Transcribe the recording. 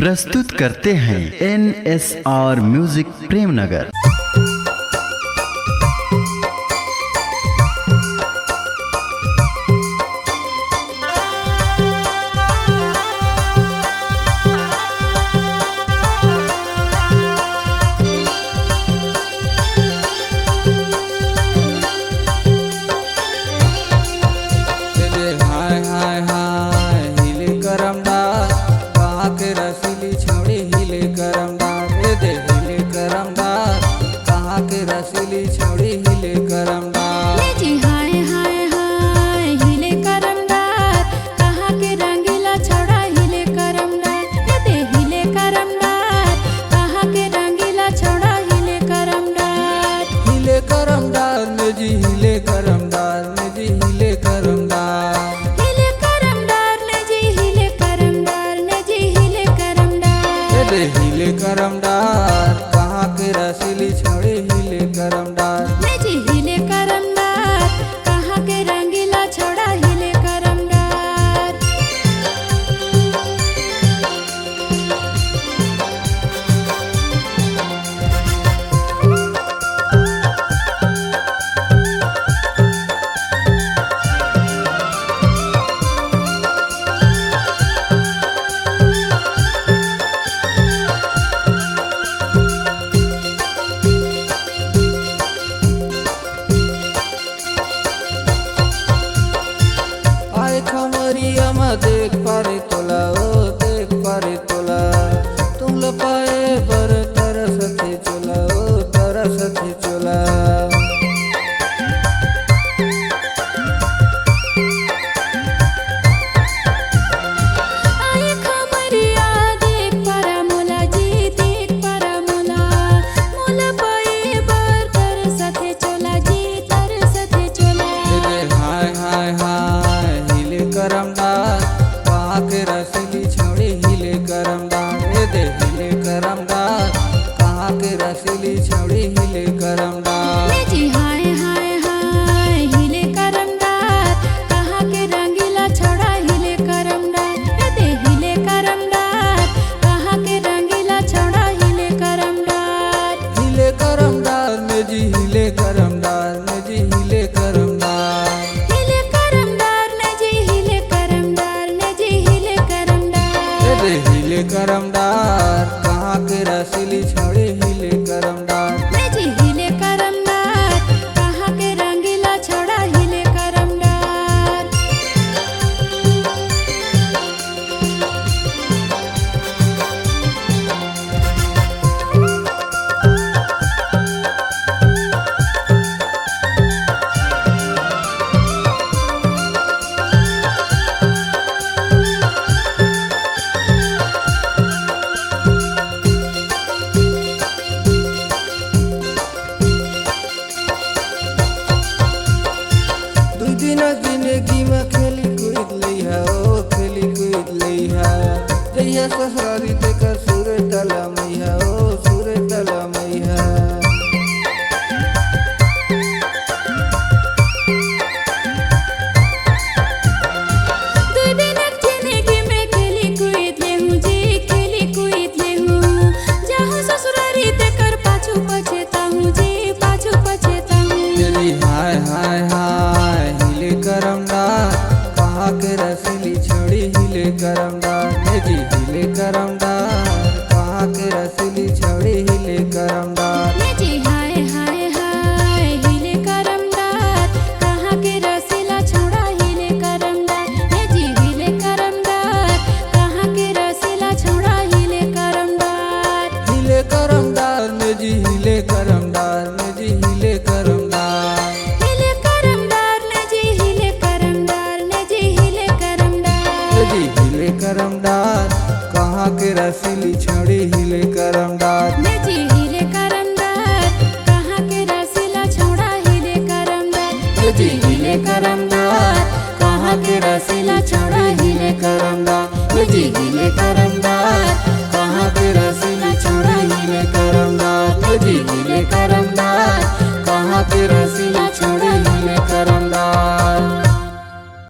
प्रस्तुत करते हैं NSR म्यूजिक प्रेमनगर। रसीली छौड़ी हिले करमदार जी हाय हाय हाय हिले करमदार कहाँ के रंगीला छौड़ा हिले करमदार दे हिले करमदार कहाँ के रंगीला छौड़ा हिले करमदार ने जी हिले करमदार ने जी हिले करमदार हिले करमदार ने जी हिले करमदार ने जी हिले करमदार दे हिले करमदार कहाँ के रसीली छौड़ी हिले करमदार ने जी हिले करमदार कहाँ के रंगीला छौड़ा हिले करमदार। खमरिया में देख पारे तोला ओ देख पारे तोला तुम लपाए बर तरस थे चोला ओ तरस थे चोला आए खमरिया देख पारा मोला जी देख पारा मोला मोला पाए बर तरस थे चोला जी तरस थे चोला हाय हाय हाय हिले करमदार कहाँ के रसीली छौड़ी हिले करमदार दे हिले करमदार कहाँ के रसीली छौड़ी हिले करमदार जी हाय हाय हाय हिले करमदार कहाँ के रंगीला छौड़ा हिले करमदार दे हिले करमदार कहाँ के रंगीला छौड़ा हिले करमदार ने जी हिले करमदार ने जी हिले करमदार हिले करमदार ने जी हिले करमदार ने जी हिले करमदार दे हिले करमदार कहाँ के रसीली छौड़ी हिले करमदार ने जी हिले करमदार कहाँ के रंगीला छौड़ा हिले करमदार। जिंदगी में खेली कूद लिहा ओ खेली कूद लिहा जैया ससुरारी तेकर सूरे तला मैया ओ सूरे तला मैया जिंदगी में खेली कूद ले हूँ जी खेली कूद ले हूँ जहाँ ससुरारी तेकर पाछू पछेता हूँ जी पाछू पछेता हूँ हाय हाय हाय हिले करमदार कहाँ के रसीली छौड़ी हिले करमदार ने जी हिले करमदार कहाँ के रसीली छौड़ी हिले करमदार ने जी हाय हाय हाय हिले करमदार कहाँ के रसीला छौड़ा हिले करमदार ने जी हिले करमदार कहाँ के रसीला छौड़ा हिले करमदार ने जी हिले करमदार ने जी हिले करमदार हिले करमदार ने जी हिले करमदार ने जी हिले करमदार जी हिले करमदार कहाँ के रसीली छौड़ी हिले करमदार ने जी हिले करमदार कहाँ के रसीला छौड़ा हिले करमदार जी हिले करमदार कहाँ के रसीला छौड़ा हिले करमदार जी हिले करमदार कहाँ के रसीला छौड़ा हिले करमदार जी हिले करमदार कहाँ के रसीला छौड़ा